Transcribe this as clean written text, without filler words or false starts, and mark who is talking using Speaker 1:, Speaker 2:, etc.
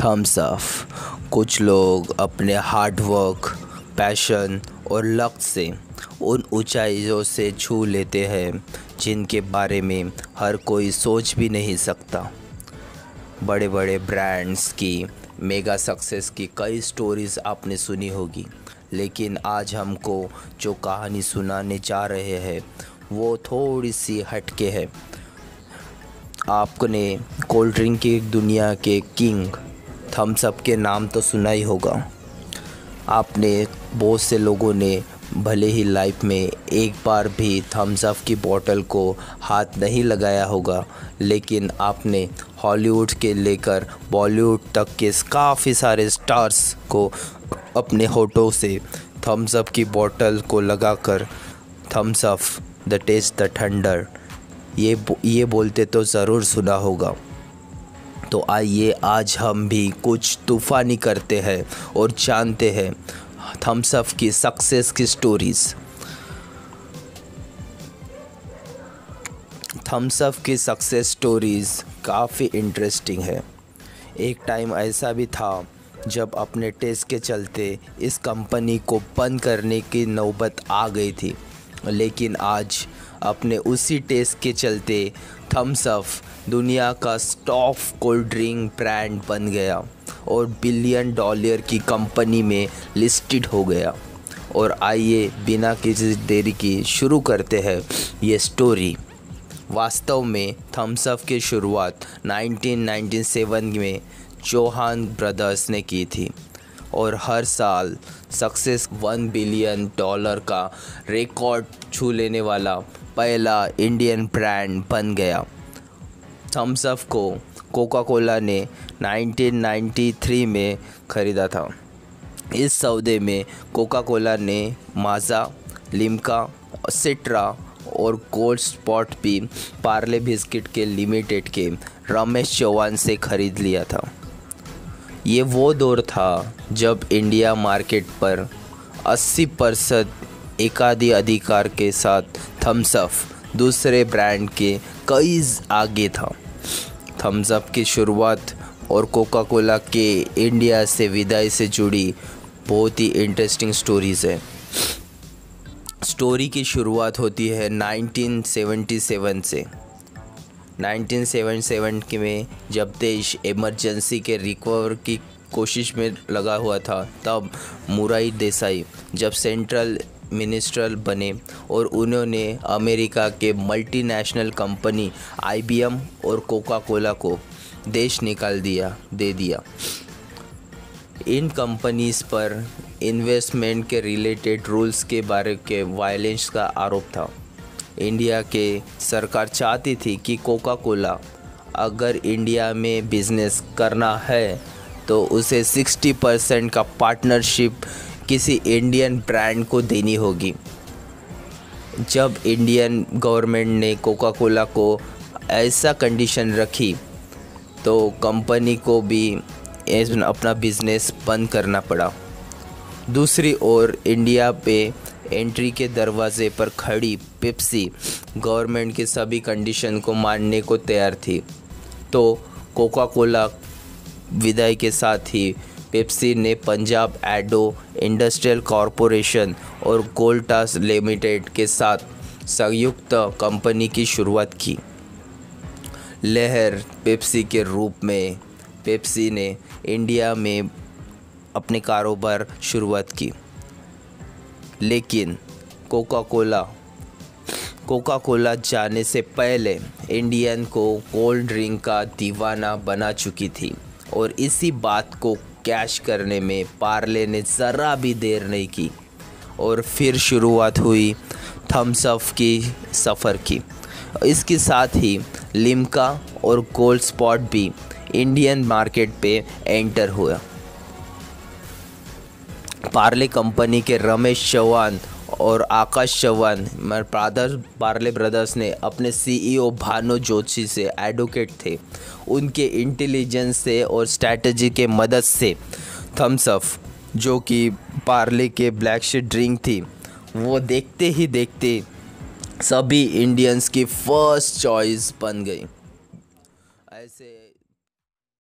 Speaker 1: Thums up. कुछ लोग अपने हार्ड वर्क, पैशन और लक से उन ऊंचाइयों से छू लेते हैं जिनके बारे में हर कोई सोच भी नहीं सकता। बड़े बड़े ब्रांड्स की मेगा सक्सेस की कई स्टोरीज़ आपने सुनी होगी, लेकिन आज हमको जो कहानी सुनाने जा रहे हैं वो थोड़ी सी हटके है। आपने कोल्ड ड्रिंक की दुनिया के किंग थम्स अप के नाम तो सुना ही होगा। आपने बहुत से लोगों ने भले ही लाइफ में एक बार भी थम्स अप की बोतल को हाथ नहीं लगाया होगा, लेकिन आपने हॉलीवुड के लेकर बॉलीवुड तक के काफ़ी सारे स्टार्स को अपने होठों से थम्स अप की बोतल को लगाकर Thums Up the taste the thunder ये बोलते तो ज़रूर सुना होगा। तो आइए आज हम भी कुछ तूफ़ानी करते हैं और जानते हैं थम्स अप की सक्सेस की स्टोरीज़। थम्स अप की सक्सेस स्टोरीज़ काफ़ी इंटरेस्टिंग है। एक टाइम ऐसा भी था जब अपने टेस्ट के चलते इस कंपनी को बंद करने की नौबत आ गई थी, लेकिन आज अपने उसी टेस्ट के चलते थम्स अप दुनिया का टॉप कोल्ड ड्रिंक ब्रांड बन गया और $1 बिलियन की कंपनी में लिस्टेड हो गया। और आइए बिना किसी देरी की शुरू करते हैं ये स्टोरी। वास्तव में थम्स अप की शुरुआत 1997 में चौहान ब्रदर्स ने की थी और हर साल सक्सेस $1 बिलियन का रिकॉर्ड छू लेने वाला पहला इंडियन ब्रांड बन गया। थम्स अप को कोका कोला ने 1993 में ख़रीदा था। इस सौदे में कोका कोला ने माज़ा, लिम्का, सिट्रा और गोल्ड स्पॉट भी पार्ले बिस्किट के लिमिटेड के रमेश चौहान से ख़रीद लिया था। ये वो दौर था जब इंडिया मार्केट पर 80% एकाधिकार के साथ थम्स अप दूसरे ब्रांड के कई आगे था। थम्स अप की शुरुआत और कोका कोला के इंडिया से विदाई से जुड़ी बहुत ही इंटरेस्टिंग स्टोरीज़ है। स्टोरी की शुरुआत होती है 1977 से। 1977 में जब देश इमरजेंसी के रिकवर की कोशिश में लगा हुआ था, तब मोरारजी देसाई जब सेंट्रल मिनिस्टर बने और उन्होंने अमेरिका के मल्टीनेशनल कंपनी IBM और कोका कोला को देश निकाल दे दिया। इन कंपनीज़ पर इन्वेस्टमेंट के रिलेटेड रूल्स के बारे के वायलेंस का आरोप था। इंडिया के सरकार चाहती थी कि कोका कोला अगर इंडिया में बिज़नेस करना है तो उसे 60% का पार्टनरशिप किसी इंडियन ब्रांड को देनी होगी। जब इंडियन गवर्नमेंट ने कोका कोला को ऐसा कंडीशन रखी तो कंपनी को भी अपना बिज़नेस बंद करना पड़ा। दूसरी ओर इंडिया पे एंट्री के दरवाजे पर खड़ी पेप्सी गवर्नमेंट के सभी कंडीशन को मानने को तैयार थी। तो कोका कोला विदाई के साथ ही पेप्सी ने पंजाब एडो इंडस्ट्रियल कॉरपोरेशन और गोल्टास लिमिटेड के साथ संयुक्त कंपनी की शुरुआत की। लहर पेप्सी के रूप में पेप्सी ने इंडिया में अपने कारोबार शुरुआत की, लेकिन कोका कोला जाने से पहले इंडियन को कोल्ड ड्रिंक का दीवाना बना चुकी थी और इसी बात को कैश करने में पार्ले ने ज़रा भी देर नहीं की और फिर शुरुआत हुई थम्स अप की सफ़र की। इसके साथ ही लिम्का और गोल्ड स्पॉट भी इंडियन मार्केट पे एंटर हुआ। पार्ले कंपनी के रमेश चौहान और आकाश चौहान पार्ले ब्रदर्स ने अपने CEO भानु जोशी से एडवोकेट थे। उनके इंटेलिजेंस से और स्ट्रैटेजी के मदद से थम्स अप, जो कि पार्ले के ब्लैक शीट ड्रिंक थी, वो देखते ही देखते सभी इंडियंस की फर्स्ट चॉइस बन गई। ऐसे